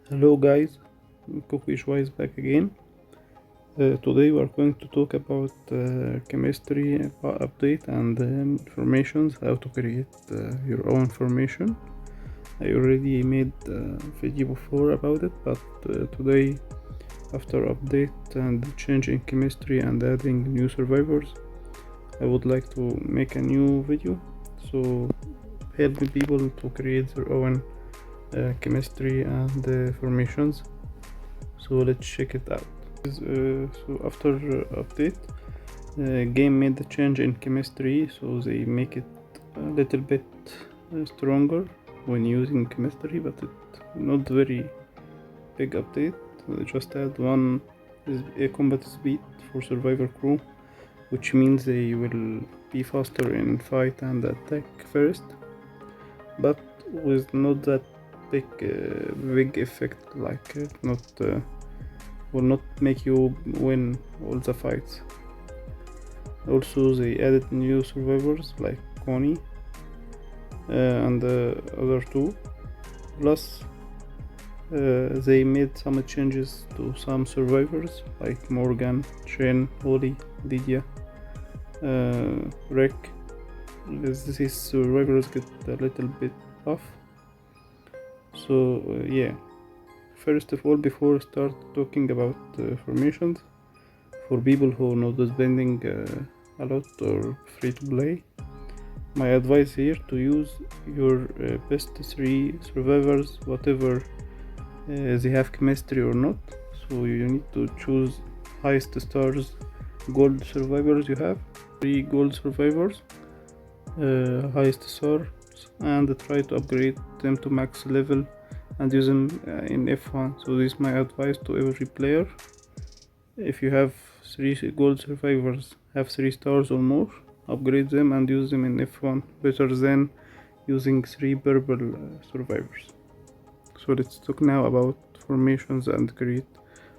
Hello guys, Cookish Wise back again. Today we are going to talk about chemistry update and informations, how to create your own information. I already made a video before about it, but today, after update and change in chemistry and adding new survivors, I would like to make a new video, so helping people to create their own chemistry and formations. So let's check it out. So after update, game made the change in chemistry, so they make it a little bit stronger when using chemistry, but it's not very big update. They just add one is a combat speed for survivor crew, which means they will be faster in fight and attack first, but with not that big effect, like not will not make you win all the fights. Also, they added new survivors like Connie and the other two. Plus, they made some changes to some survivors like Morgan, Shen, Holly, Lydia, Rick. These survivors get a little bit buff. So yeah. First of all, before start talking about formations, for people who are not spending a lot or free to play, my advice here to use your best 3 survivors, whatever they have chemistry or not. So you need to choose highest stars gold survivors. You have 3 gold survivors, highest stars, and try to upgrade them to max level and use them in F1. So this is my advice to every player. If you have 3 gold survivors, have 3 stars or more, upgrade them and use them in F1, better than using 3 purple survivors. So let's talk now about formations and create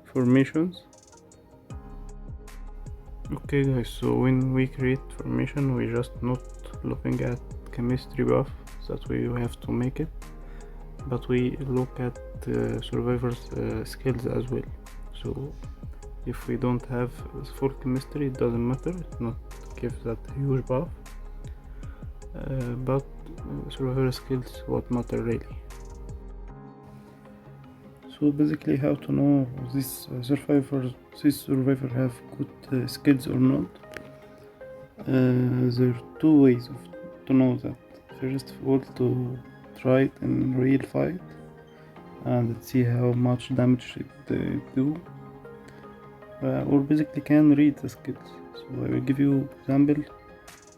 formations. Okay guys, so when we create formation, we just not looking at chemistry buff that we have to make it, but we look at survivors skills as well. So if we don't have full chemistry, it doesn't matter, it not give that huge buff, but survivor skills what matter really. So basically, how to know this survivor have good skills or not. There are 2 ways to know that. First of all, to try it in real fight and see how much damage it do, or basically can read the skills. So I will give you example,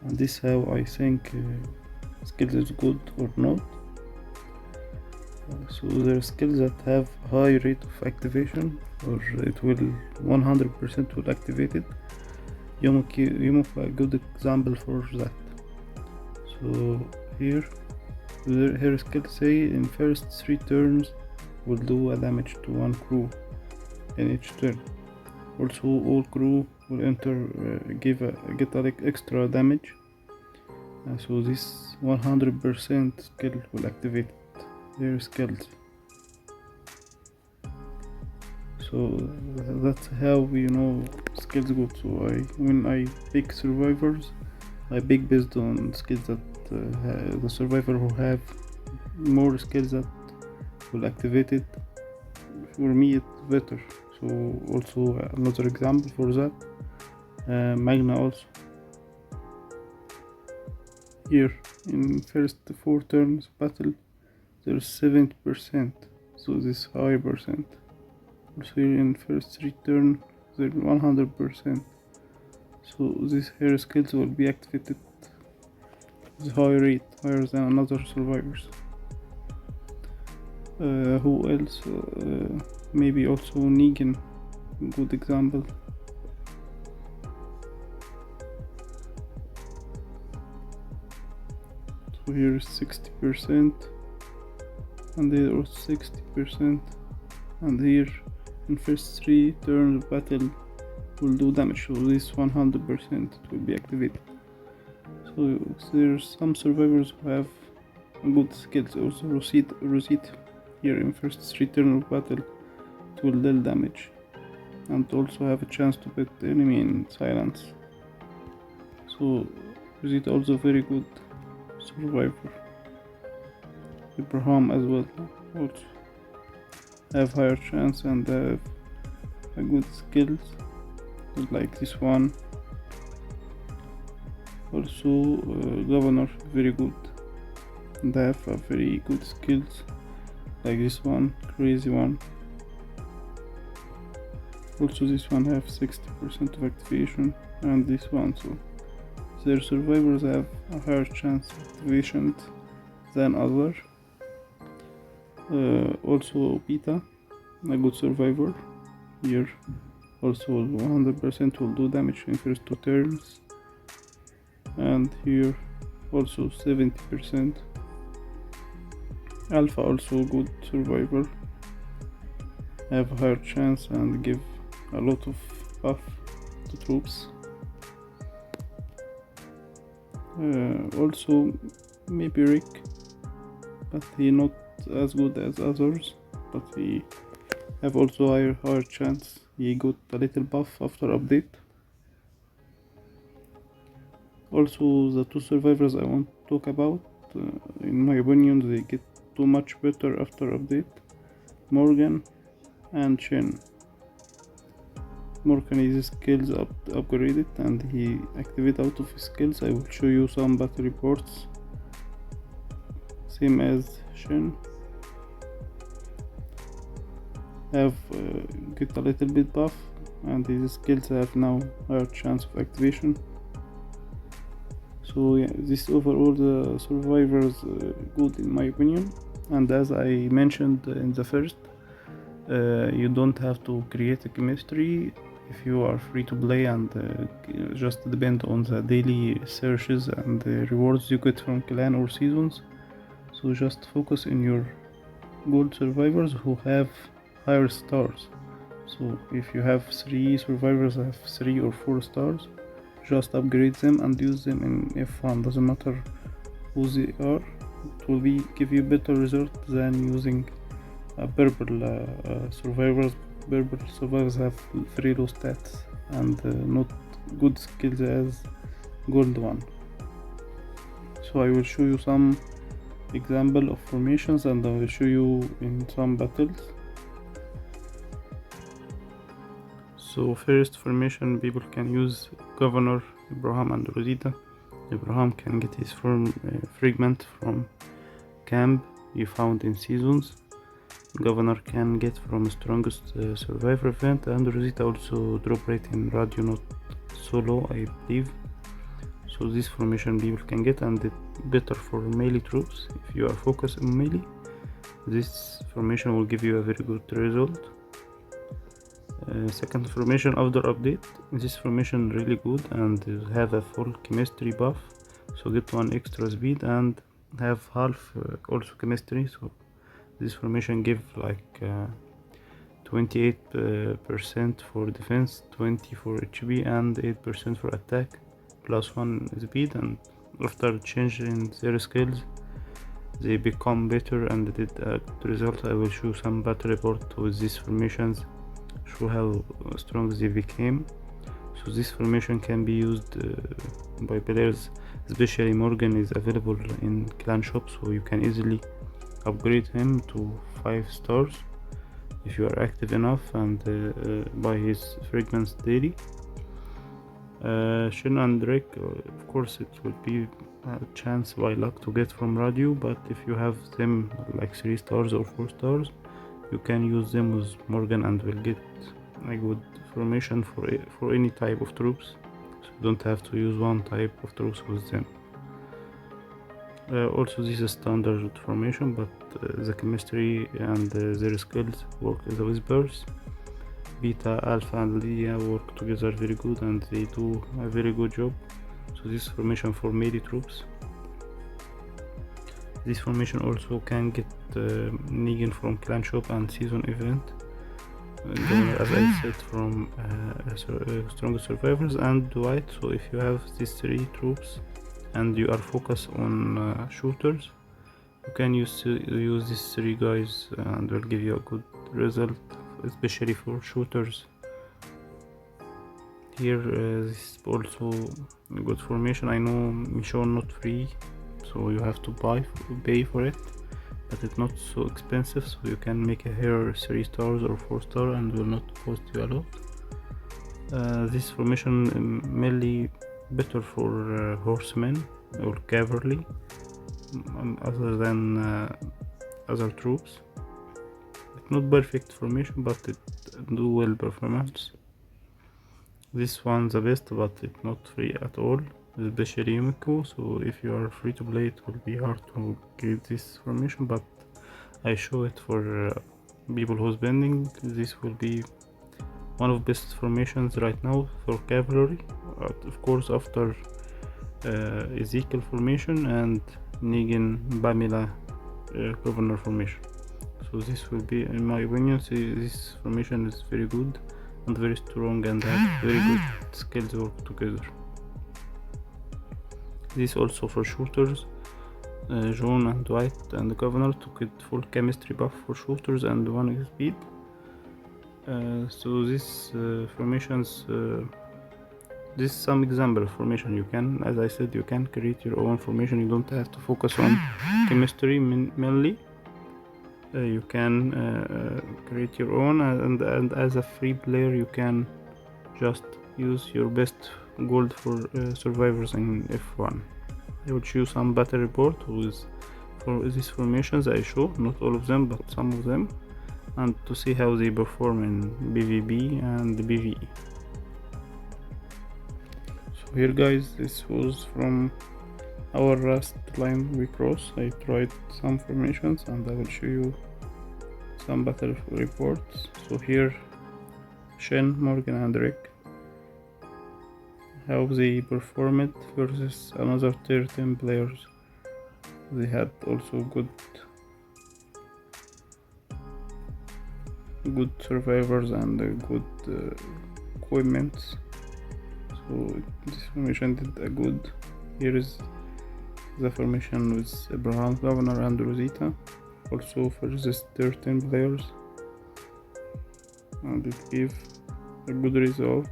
and this how I think skills is good or not. So there are skills that have high rate of activation, or it will 100% will activate it. Yumuki a good example for that. So here her skill say in first 3 turns will do a damage to 1 crew in each turn. Also all crew will enter get like extra damage. So this 100% skill will activate their skills. So that's how we know skills good. So when I pick survivors, I pick based on skills that the survivor who have more skills that will activate it. For me it's better. So also another example for that, Magna also. Here in first 4 turns battle there's 70%, so this high percent. Also here in first 3 turns there's 100%, so this here skills will be activated with high rate, higher than another survivors. Who else? Maybe also Negan, good example. So here is 60%, and there was 60%, and here in first 3 turns battle will do damage, so this 100% will be activated. So there's some survivors who have good skills. Also Rosita Here in first 3 turn of battle it will deal damage and also have a chance to put enemy in silence. So is also very good survivor. Abraham as well also have higher chance and have a good skills like this one. Also governor very good and have a very good skills like this one, crazy one. Also this one have 60% of activation and this one, so their survivors have a higher chance of activation than other. Also Beta, a good survivor here, also 100% will do damage in first 2 turns, and here also 70%. Alpha also good survivor, have a higher chance and give a lot of buff to troops. Also maybe Rick, but he not as good as others, but he have also higher chance. He got a little buff after update. Also the 2 survivors I want to talk about, in my opinion they get too much better after update. Morgan and Shen. Morgan is skills upgraded and he activate out of his skills. I will show you some battle reports, same as Shen. Have get a little bit buff and his skills have now higher chance of activation. So yeah, this overall the survivors good in my opinion. And as I mentioned in the first, you don't have to create a chemistry if you are free to play and just depend on the daily searches and the rewards you get from clan or seasons. So just focus in your gold survivors who have higher stars. So if you have 3 survivors have 3 or 4 stars, just upgrade them and use them in F1, doesn't matter who they are. It will give you better result than using purple survivors. Purple survivors have very low stats and not good skills as gold one. So I will show you some example of formations and I will show you in some battles. So first formation, people can use Governor, Abraham and Rosita. Abraham can get his fragment from camp you found in seasons. Governor can get from strongest survivor event, and Rosita also drop rate in radio, not solo, I believe. So this formation people can get, and it better for melee troops. If you are focused on melee, this formation will give you a very good result. Second formation after update, this formation really good and have a full chemistry buff, so get 1 extra speed and have half also chemistry. So this formation give like 28% for defense, 20 for HP and 8% for attack, plus 1 speed, and after changing their skills they become better and did a good result. I will show some battle report with these formations, show how strong they became. So this formation can be used by players, especially Morgan is available in clan shop, so you can easily upgrade him to 5 stars if you are active enough and buy his fragments daily. Shin and Drake, of course it will be a chance by luck to get from radio, but if you have them like 3 stars or 4 stars, you can use them with Morgan and will get a good formation for any type of troops, so you don't have to use one type of troops with them. Also this is standard formation, but the chemistry and their skills work as a whispers. Beta, Alpha and Lydia work together very good and they do a very good job. So this formation for melee troops. This formation also can get Negan from clan shop and season event, as I said, from strongest survivors and Dwight. So if you have these 3 troops and you are focused on shooters, You can use these three guys and will give you a good result, especially for shooters. Here this is also a good formation. I know Michonne not free, so you have to pay for it, but it's not so expensive, so you can make a here 3 stars or 4 star and will not cost you a lot. This formation mainly better for horsemen or cavalry other than other troops. It's not perfect formation, but it do well performance. This one's the best, but it's not free at all, especially Yumiko, so if you are free to play it will be hard to get this formation, but I show it for people who's spending. This will be one of best formations right now for cavalry, of course after Ezekiel formation and Negan Pamela governor formation. So this will be, in my opinion, this formation is very good and very strong and have very good skills work together. This also for shooters, John and Dwight and the governor to get full chemistry buff for shooters and 1 speed. So this formations, this is some example of formation. You can, as I said, you can create your own formation. You don't have to focus on chemistry mainly. You can create your own, and as a free player you can just use your best gold for survivors in F1. I will choose some battle report with for these formations I show, not all of them but some of them, and to see how they perform in PvP and PvE. So here guys, this was from our last line we cross. I tried some formations and I will show you some battle reports. So here Shen, Morgan and Rick, how they performed versus another tier 10 players. They had also good survivors and good equipment, so this formation did a good. Here is the formation with Abraham, Governor and Rosita, also for this 13 players, and it gave a good result.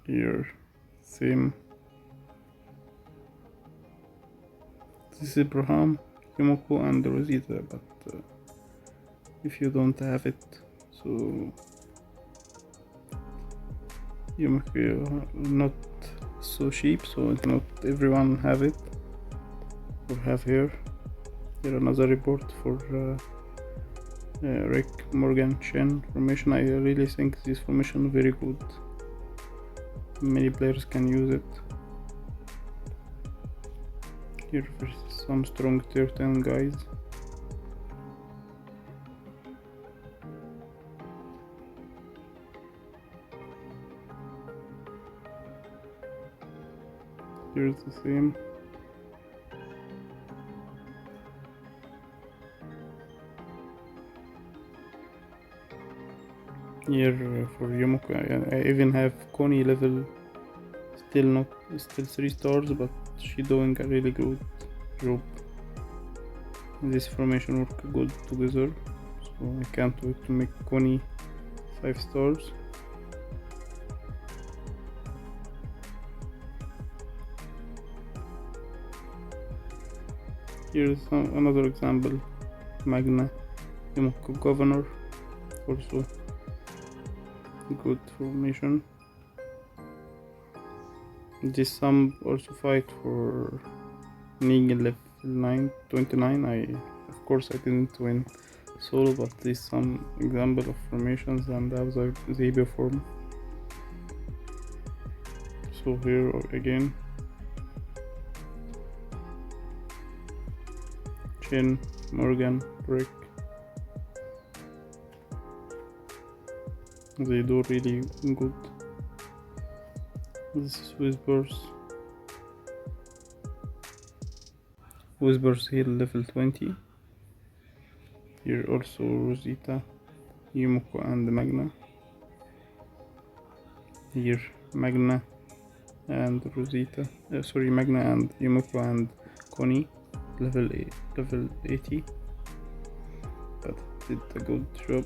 Here same, this is Abraham, Yumiko and Rosita, but if you don't have it, so Yumiko not so cheap, so not everyone have it or have here. Here another report for Rick, Morgan, Shen formation. I really think this formation very good. Many players can use it. Here versus some strong tier 10 guys. Here's the same. Here for Yumiko, I even have Connie level still 3 stars, but she doing a really good job. This formation work good together, so I can't wait to make Connie 5 stars. Here's another example, Magna, Yumiko Governor, also good formation. This some also fight for Negan level 29. Of course I didn't win solo, but this some example of formations and how they perform. So here again, Chin, Morgan, Rick, they do really good. This is Whispers here level 20. Here also Rosita, Yumiko and Magna. Here Magna and Rosita, Magna and Yumiko and Connie, level 80, but did a good job.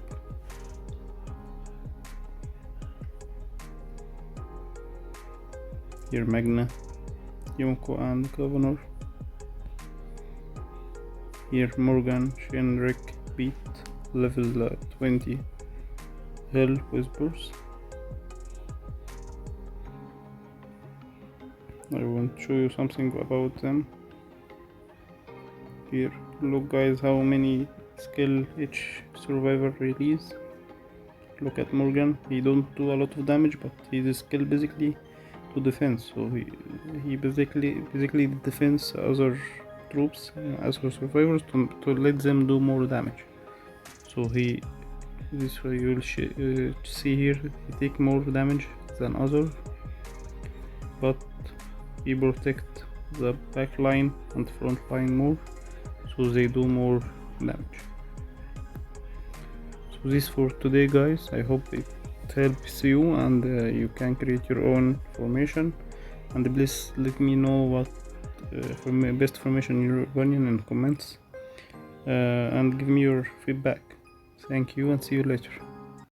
Here Magna, Yumiko and Governor. Here Morgan, Shenrik, Beat, level 20, Hell Whispers. I want to show you something about them. Here, look guys how many skill each survivor release. Look at Morgan, he don't do a lot of damage, but his skill basically to defense, so he basically defends other troops, other survivors to let them do more damage. So this way you'll see here he take more damage than other, but he protect the back line and front line more, so they do more damage. So this for today guys, I hope it helps you and you can create your own formation, and please let me know what best formation in your opinion in comments, and give me your feedback. Thank you and see you later.